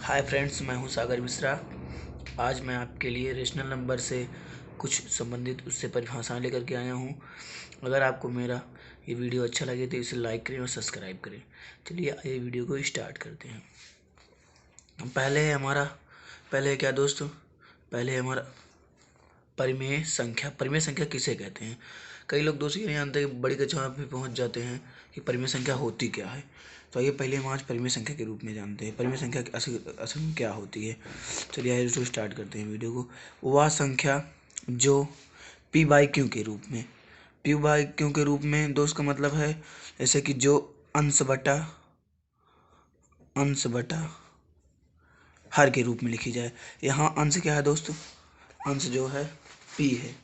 Hi friends, मैं हूं सागर मिश्रा। आज मैं आपके लिए रेशनल नंबर से कुछ संबंधित उससे परिभाषाएं लेकर के आया हूं। अगर आपको मेरा ये वीडियो अच्छा लगे तो इसे लाइक करें और सब्सक्राइब करें। चलिए आइए वीडियो को स्टार्ट करते हैं। पहले क्या दोस्तों, पहले हमारा परिमेय संख्या। परिमेय संख्या किसे कहते हैं? कई लोग दोस्तों ये नहीं जानते कि बड़ी कक्षाओं में पहुंच जाते हैं कि परिमेय संख्या होती क्या है। तो आइए पहले हम आज परिमेय संख्या के रूप में जानते हैं परिमेय संख्या असल में क्या होती है। चलिए आइए दोस्तों स्टार्ट करते हैं वीडियो को। वह संख्या जो पी बाई क्यू के रूप में, पी बाई क्यू के रूप में दोस्त का मतलब है जैसे कि जो अंश बटा हर के रूप में लिखी जाए। यहाँ अंश क्या है दोस्तों? अंश जो है पी है।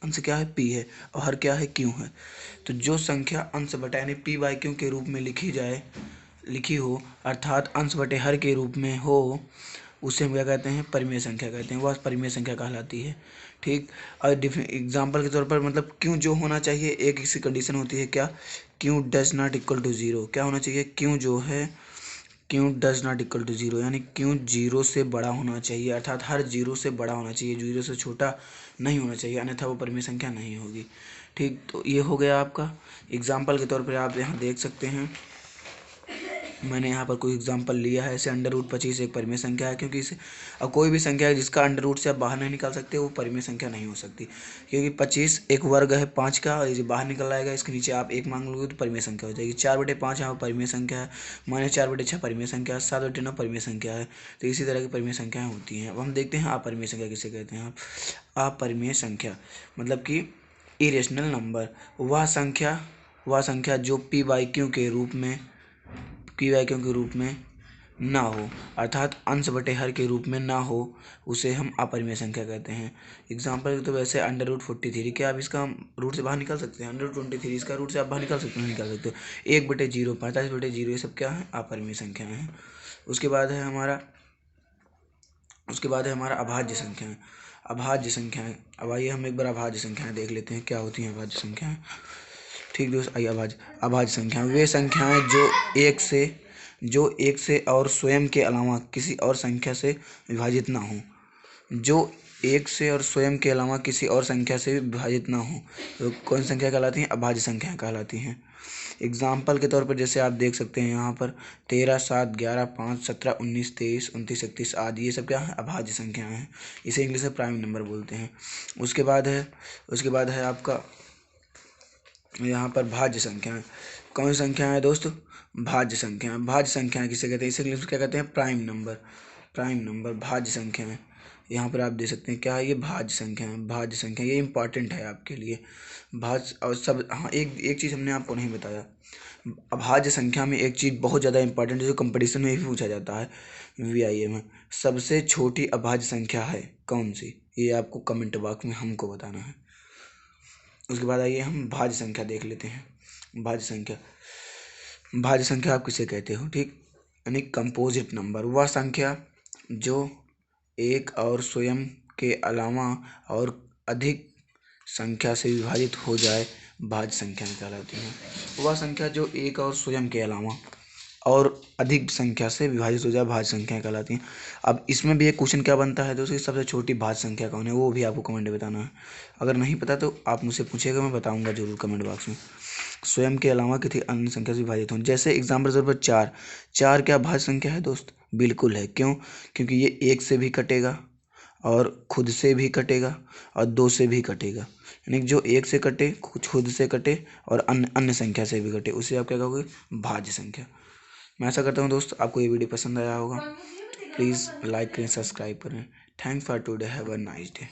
अंश क्या है? पी है। और हर क्या है? क्यू है। तो जो संख्या अंश बटा यानी पी बाई क्यू के रूप में लिखी हो अर्थात अंश बटे हर के रूप में हो, उसे हम क्या कहते हैं? परिमेय संख्या कहते हैं। वह परिमेय संख्या कहलाती है। ठीक। और एग्जाम्पल के तौर पर मतलब क्यू जो होना चाहिए, एक इसकी कंडीशन होती है क्या? Q does not equal to zero. क्या होना चाहिए? क्यू जो है q does not equal to zero यानी क्यू जीरो से बड़ा होना चाहिए, अर्थात हर जीरो से बड़ा होना चाहिए, जीरो से छोटा नहीं होना चाहिए, अन्यथा वो परिमेय संख्या नहीं होगी। ठीक। तो ये हो गया आपका एग्जाम्पल के तौर पर। आप यहाँ देख सकते हैं मैंने यहाँ पर कोई एग्जाम्पल लिया है। ऐसे √25 एक परिमेय संख्या है, क्योंकि इसे अब कोई भी संख्या है जिसका अंडर रूट से आप बाहर नहीं निकाल सकते वो परिमेय संख्या नहीं हो सकती, क्योंकि 25 एक वर्ग है 5 का, और ये बाहर निकल आएगा, इसके नीचे आप एक मांग लोगे तो परिमेय संख्या हो जाएगी। 4/5 यहाँ पर परिमेय संख्या है, -4/6 परिमेय संख्या है, 7/9 परिमेय संख्या है। तो इसी तरह की परिमेय संख्याएँ होती हैं। अब हम देखते हैं अपरिमेय संख्या किसे कहते हैं। अपरिमेय संख्या मतलब कि इरेशनल नंबर, वह संख्या जो पी बाई क्यू के रूप में ना हो, अर्थात अंश बटे हर के रूप में ना हो, उसे हम अपरिमेय संख्या कहते हैं। एग्जाम्पल तो वैसे √43, क्या आप इसका रूट से बाहर निकाल सकते हैं? √23 इसका रूट से आप बाहर निकाल सकते हैं? नहीं निकाल सकते। 1/0, 45/0, ये सब क्या है? अपरिमेय संख्याएं हैं। उसके बाद है हमारा अभाज्य संख्याएं। अब आइए हम एक बार अभाज्य संख्याएं देख लेते हैं क्या होती हैं अभाज्य संख्याएं। ठीक दोस्त, आइए अभाज्य संख्याएं वे संख्याएं जो एक से और स्वयं के अलावा किसी और संख्या से विभाजित ना हो। जो एक से और स्वयं के अलावा किसी और संख्या से विभाजित ना हो तो कौन संख्या कहलाती हैं? अभाज्य संख्याएं कहलाती हैं। एग्जाम्पल के तौर पर जैसे आप देख सकते हैं यहाँ पर 13, 7, 11, 5, 17, 19, 23, 29, 31 आदि, ये सब क्या है? अभाज्य संख्याएं हैं। इसे इंग्लिश में प्राइम नंबर बोलते हैं। उसके बाद है आपका यहाँ पर भाज्य संख्याएं। कौन सी संख्या है दोस्तों? भाज्य संख्याएं किसे कहते हैं? इसे इंग्लिश में क्या कहते हैं? प्राइम नंबर भाज्य संख्याएं। यहाँ पर आप देख सकते हैं क्या है? ये भाज्य संख्या ये इंपॉर्टेंट है आपके लिए। भाज्य और सब। हाँ, एक चीज़ हमने आपको नहीं बताया। अभाज्य संख्या में एक चीज़ बहुत ज़्यादा इंपॉर्टेंट है जो कंपटीशन में भी पूछा जाता है, VIA में। सबसे छोटी अभाज्य संख्या है कौन सी? ये आपको कमेंट बॉक्स में हमको बताना है। उसके बाद आइए हम भाज्य संख्या देख लेते हैं। भाज्य संख्या आप किसे कहते हो? ठीक, यानी कंपोजिट नंबर, वह संख्या जो एक और स्वयं के अलावा और अधिक संख्या से विभाजित हो जाए भाज्य संख्या कहलाती है। वह संख्या जो एक और स्वयं के अलावा और अधिक संख्या से विभाजित हो जाए भाज्य संख्या कहलाती हैं। अब इसमें भी एक क्वेश्चन क्या बनता है दोस्तों, सबसे छोटी भाज्य संख्या कौन है? वो भी आपको कमेंट में बताना है। अगर नहीं पता तो आप मुझसे पूछिएगा, मैं बताऊंगा जरूर कमेंट बॉक्स में। स्वयं के अलावा किसी अन्य संख्या से विभाजित हों, जैसे एग्जाम्पल के तौर पर 4 क्या भाज्य संख्या है दोस्त? बिल्कुल है। क्यों? क्योंकि ये 1 से भी कटेगा और खुद से भी कटेगा और 2 से भी कटेगा, यानी जो 1 से कटे, खुद से कटे और अन्य संख्या से भी कटे, उसे आप क्या कहोगे? भाज्य संख्या। मैं आशा करता हूँ दोस्त आपको ये वीडियो पसंद आया होगा। प्लीज़ लाइक करें, सब्सक्राइब करें। Thanks for today, have a nice day.